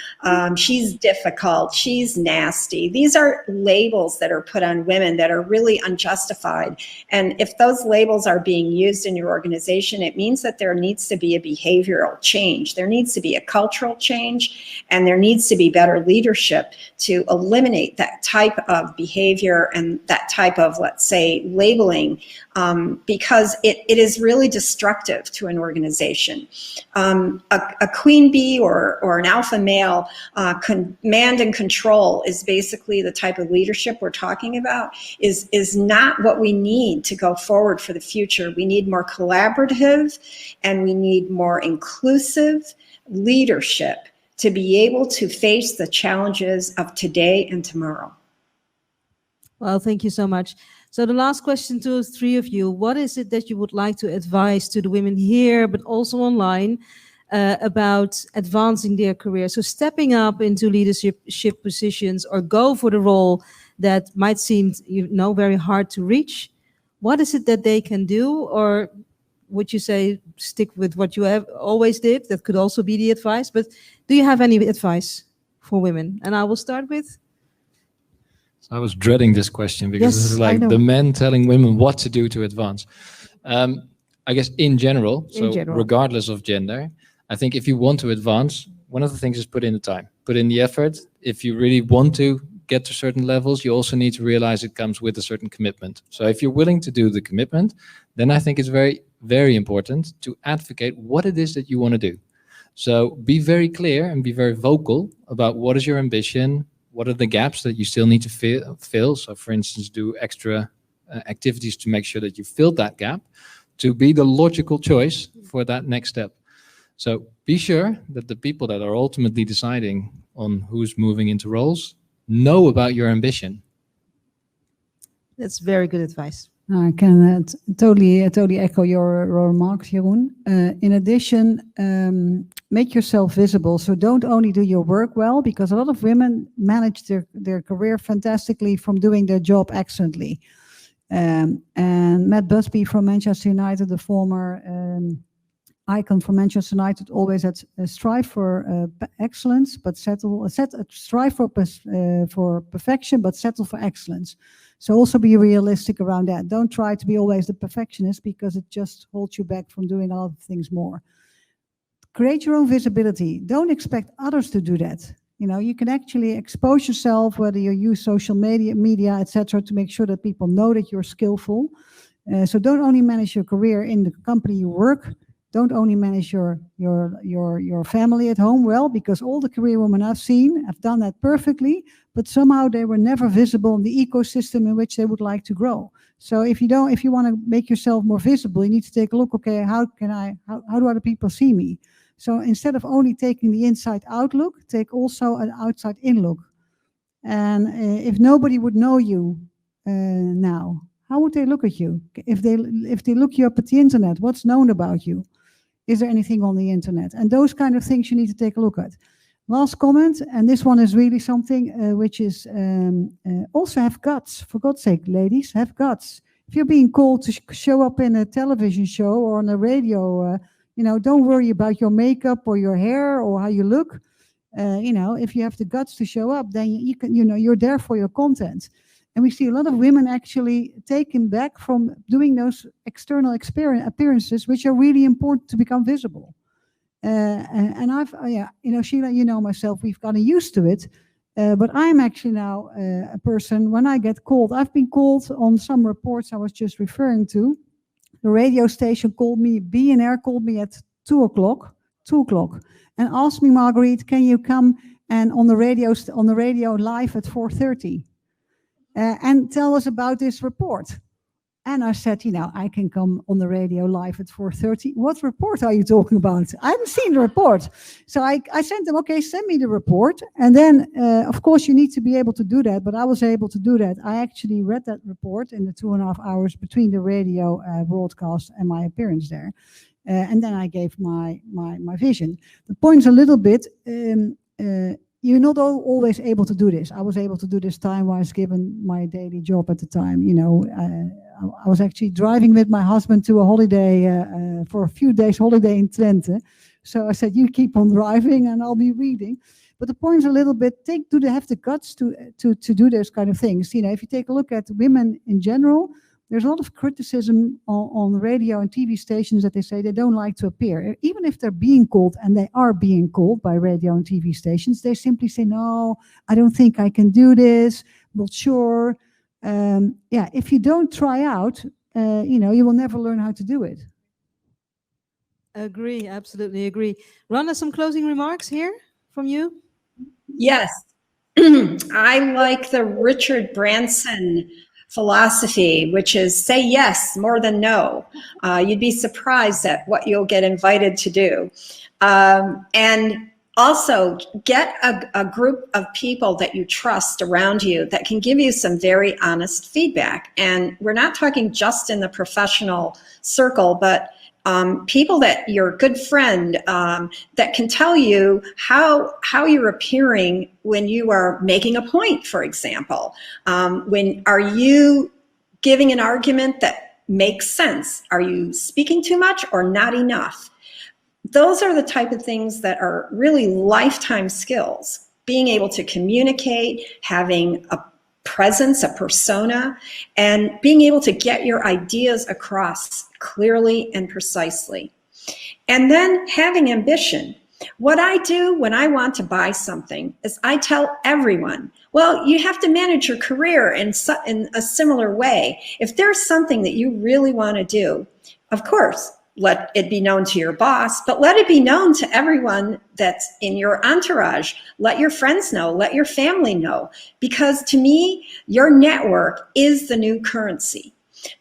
she's difficult, she's nasty. These are labels that are put on women that are really unjustified. And if those labels are being used in your organization, it means that there needs to be a behavioral change. There needs to be a cultural change, and there needs to be better leadership to eliminate that type of behavior and that type of, let's say, labeling, because it is really destructive to an organization. A queen bee or an alpha male, command and control is basically the type of leadership we're talking about, is not what we need to go forward for the future. We need more collaborative and we need more inclusive leadership to be able to face the challenges of today and tomorrow. Well, thank you so much. So the last question to the three of you, what is it that you would like to advise to the women here, but also online, about advancing their career? So stepping up into leadership positions or go for the role that might seem, very hard to reach. What is it that they can do? Or would you say stick with what you have always did? That could also be the advice. But do you have any advice for women? And I will start with. I was dreading this question because this is I like know. the men telling women what to do to advance. I guess in general, regardless of gender, I think if you want to advance, one of the things is put in the time, put in the effort. If you really want to get to certain levels, you also need to realize it comes with a certain commitment. So if you're willing to do the commitment, then I think it's very, very important to advocate what it is that you want to do. So be very clear and be very vocal about what is your ambition, what are the gaps that you still need to fill. So for instance, do extra activities to make sure that you filled that gap, to be the logical choice for that next step. So be sure that the people that are ultimately deciding on who's moving into roles know about your ambition. That's very good advice. I can totally echo your remarks, Jeroen. In addition, make yourself visible. So don't only do your work well, because a lot of women manage their career fantastically from doing their job excellently. And Matt Busby from Manchester United, the former icon from Manchester United, always had strive for excellence, but strive for perfection, but settle for excellence. So also be realistic around that. Don't try to be always the perfectionist, because it just holds you back from doing a lot of things more. Create your own visibility. Don't expect others to do that. You can actually expose yourself, whether you use social media, etc., to make sure that people know that you're skillful. So don't only manage your career in the company you work. Don't only manage your family at home well, because all the career women I've seen have done that perfectly, but somehow they were never visible in the ecosystem in which they would like to grow. So if you want to make yourself more visible, you need to take a look. Okay, how do other people see me? So instead of only taking the inside out look, take also an outside in look. And if nobody would know you now, how would they look at you? If they look you up at the internet, what's known about you? Is there anything on the internet? And those kind of things you need to take a look at. Last comment, and this one is really something which is also have guts. For God's sake, ladies, have guts. If you're being called to show up in a television show or on a radio, don't worry about your makeup or your hair or how you look. If you have the guts to show up, then you can, you're there for your content. And we see a lot of women actually taken back from doing those external appearances, which are really important to become visible. And I've, Sheila, myself, we've gotten used to it. But I'm actually now a person, when I get called, I've been called on some reports I was just referring to. The radio station called me, BNR called me at 2 o'clock, and asked me, Marguerite, can you come and on the radio live at 4:30? And tell us about this report. And I said, I can come on the radio live at 4:30. What report are you talking about? I haven't seen the report. So I sent them, okay, send me the report. And then, of course, you need to be able to do that. But I was able to do that. I actually read that report in the 2.5 hours between the radio broadcast and my appearance there. And then I gave my vision. The point's a little bit, you're not always able to do this. I was able to do this time-wise given my daily job at the time. I was actually driving with my husband to a holiday, for a few days holiday in Twente, So I said, you keep on driving and I'll be reading. But the point is a little bit, do they have the guts to do those kind of things? If you take a look at women in general, there's a lot of criticism on radio and TV stations that they say they don't like to appear. Even if they're being called, and they are being called by radio and TV stations, they simply say, no, I don't think I can do this, not sure. If you don't try out, you will never learn how to do it. Agree, absolutely agree. Rhonda, some closing remarks here from you? Yes. I like the Richard Branson philosophy, which is say yes more than no. You'd be surprised at what you'll get invited to do. And also get a group of people that you trust around you that can give you some very honest feedback. And we're not talking just in the professional circle, but people that your good friend that can tell you how you're appearing when you are making a point, for example. When are you giving an argument that makes sense? Are you speaking too much or not enough? Those are the type of things that are really lifetime skills. Being able to communicate, having a presence, a persona, and being able to get your ideas across clearly and precisely. And then having ambition. What I do when I want to buy something is I tell everyone, well, you have to manage your career in a similar way. If there's something that you really want to do, of course, let it be known to your boss, but let it be known to everyone that's in your entourage. Let your friends know, let your family know, because to me, your network is the new currency.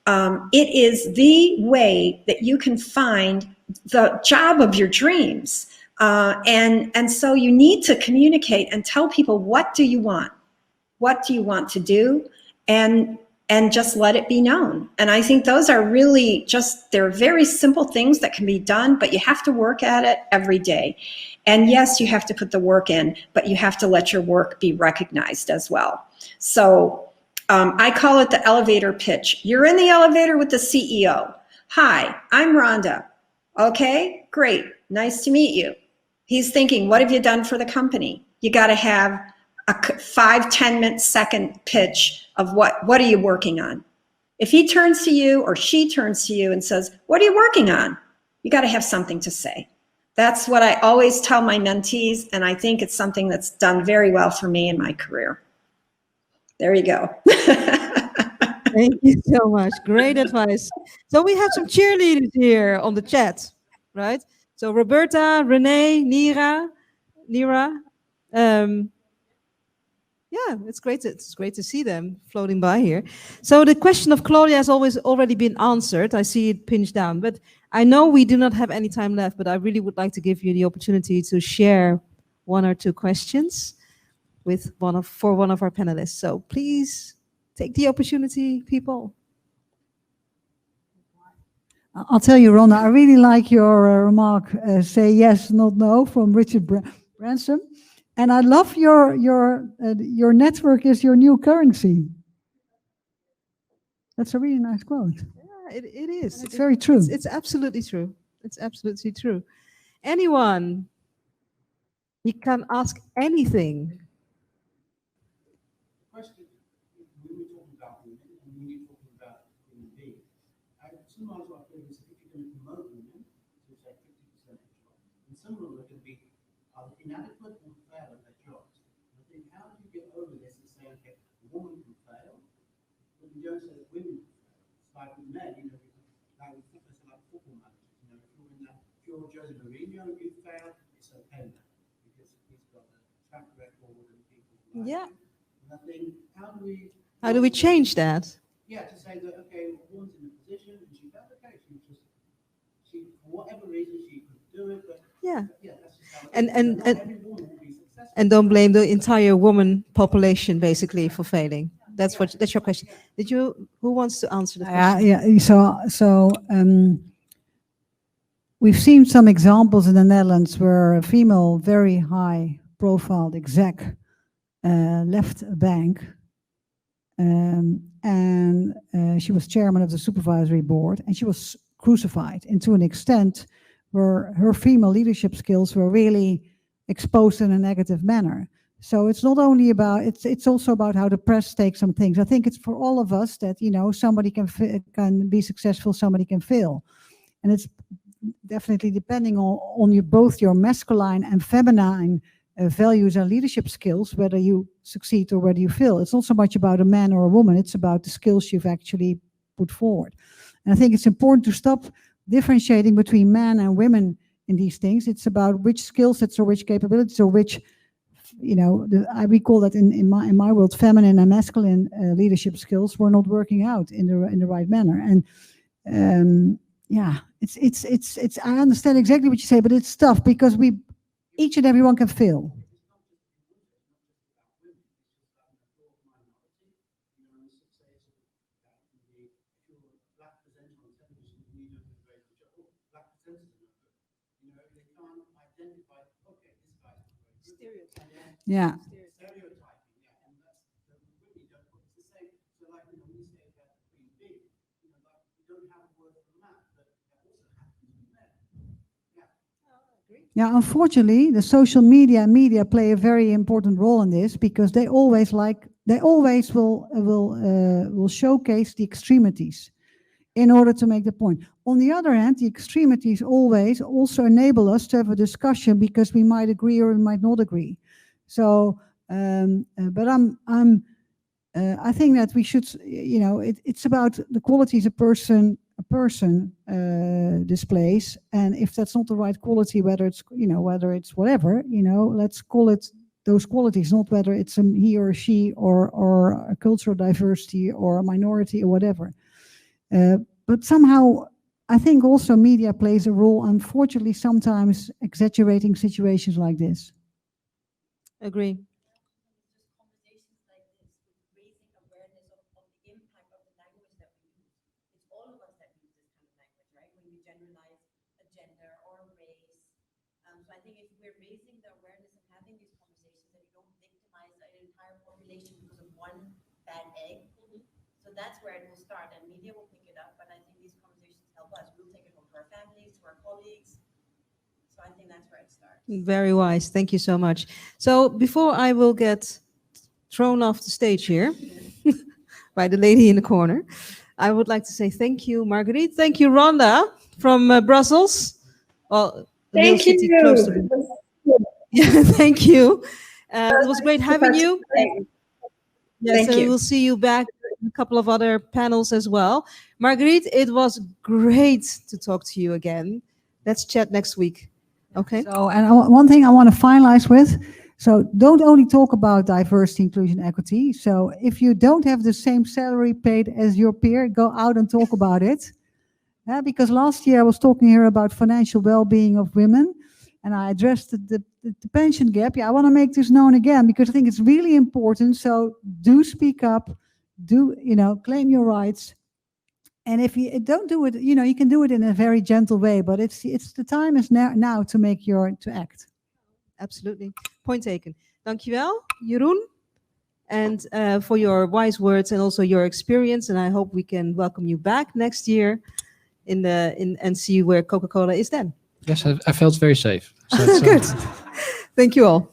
It is the way that you can find the job of your dreams. And so you need to communicate and tell people, what do you want? What do you want to do? And just let it be known. And I think those are really they're very simple things that can be done, but you have to work at it every day. And yes, you have to put the work in, but you have to let your work be recognized as well. So I call it the elevator pitch. You're in the elevator with the CEO. Hi, I'm Rhonda. Okay, great. Nice to meet you. He's thinking, what have you done for the company? You got to have a 5-10 second pitch of what are you working on? If he turns to you or she turns to you and says, what are you working on? You got to have something to say. That's what I always tell my mentees, and I think it's something that's done very well for me in my career. There you go. Thank you so much. Great advice. So we have some cheerleaders here on the chat, right? So Roberta, Renee, Nira. Yeah, it's great to see them floating by here. So the question of Claudia has already been answered. I see it pinched down, but I know we do not have any time left, but I really would like to give you the opportunity to share one or two questions for one of our panelists. So please take the opportunity, people. I'll tell you, Rhonda, I really like your remark, say yes, not no, from Richard Branson. And I love your network is your new currency. That's a really nice quote. Yeah, it is. It's very true. It's absolutely true. It's absolutely true. Anyone, you can ask anything. Question, when we're talking about women and when you're talking about human beings, sometimes what I feel is if you're going to promote women to say 50% of jobs, and some of them are going to be either inadequate or fail at their jobs. I think, how do you get over this and say, okay, a woman can fail, but you don't say that women can fail? It's like with men, like football managers, if you're Jose Mourinho, you fail, it's okay now, because he's got a track record and people like Yeah. him. I think, How do we change that? Yeah, to say that, okay, a woman's in a position and she felt okay, she for whatever reason she could do it, but Yeah. that's just how it And- is. and- Not and- every woman will be successful. And don't blame the entire woman population basically for failing. That's your question. Who wants to answer the question? Yeah. So we've seen some examples in the Netherlands where a female, very high-profile exec left a bank, and she was chairman of the supervisory board, and she was crucified. And to an extent, her female leadership skills were really exposed in a negative manner. So it's not only about, it's also about how the press takes some things. I think it's for all of us that, somebody can be successful, somebody can fail. And it's definitely depending on both your masculine and feminine values and leadership skills, whether you succeed or whether you fail. It's not so much about a man or a woman, it's about the skills you've actually put forward. And I think it's important to stop differentiating between men and women in these things. It's about which skill sets or which capabilities or which, we call that in my world, feminine and masculine leadership skills were not working out in the right manner. And it's I understand exactly what you say, but it's tough because each and everyone can fail. Yeah. Stereotyping, yeah, and that's really don't. It's the same. So, like when we say that Queen Bee, like we don't have a word for that, but that also happens to be men. Yeah. Yeah, unfortunately, the social media play a very important role in this because they always will showcase the extremities in order to make the point. On the other hand, the extremities always also enable us to have a discussion because we might agree or we might not agree. So, but I think that we should, it's about the qualities a person displays, and if that's not the right quality, whether it's whatever, let's call it those qualities, not whether it's he or she or a cultural diversity or a minority or whatever. But somehow, I think also media plays a role, unfortunately, sometimes exaggerating situations like this. Agree. Conversations like this, raising awareness of the impact of the language that we use. It's all of us that use this kind of language, right? When we generalize a gender or a race. So I think if we're raising the awareness and having these conversations, that we don't victimize an entire population because of one bad egg. So that's where it will start, and media will pick it up. But I think these conversations help us. We'll take it home to our families, to our colleagues. So I think that's where it starts. Very wise. Thank you so much. So before I will get thrown off the stage here by the lady in the corner, I would like to say thank you, Marguerite. Thank you, Rhonda from Brussels. Well, a little Thank city you. close to Yeah, thank you. It was great having you. Yes, Thank and you. we'll see you back in a couple of other panels as well. Marguerite, it was great to talk to you again. Let's chat next week. Okay. So, and one thing I want to finalize with, so don't only talk about diversity, inclusion, equity. So if you don't have the same salary paid as your peer, go out and talk about it. Because last year I was talking here about financial well-being of women, and I addressed the pension gap. Yeah, I want to make this known again because I think it's really important. So do speak up, claim your rights. And if you don't do it, you can do it in a very gentle way, but it's the time is now to act. Absolutely. Point taken. Dankjewel, Jeroen, and for your wise words and also your experience. And I hope we can welcome you back next year and see where Coca-Cola is then. Yes, I felt very safe. So Good. Thank you all.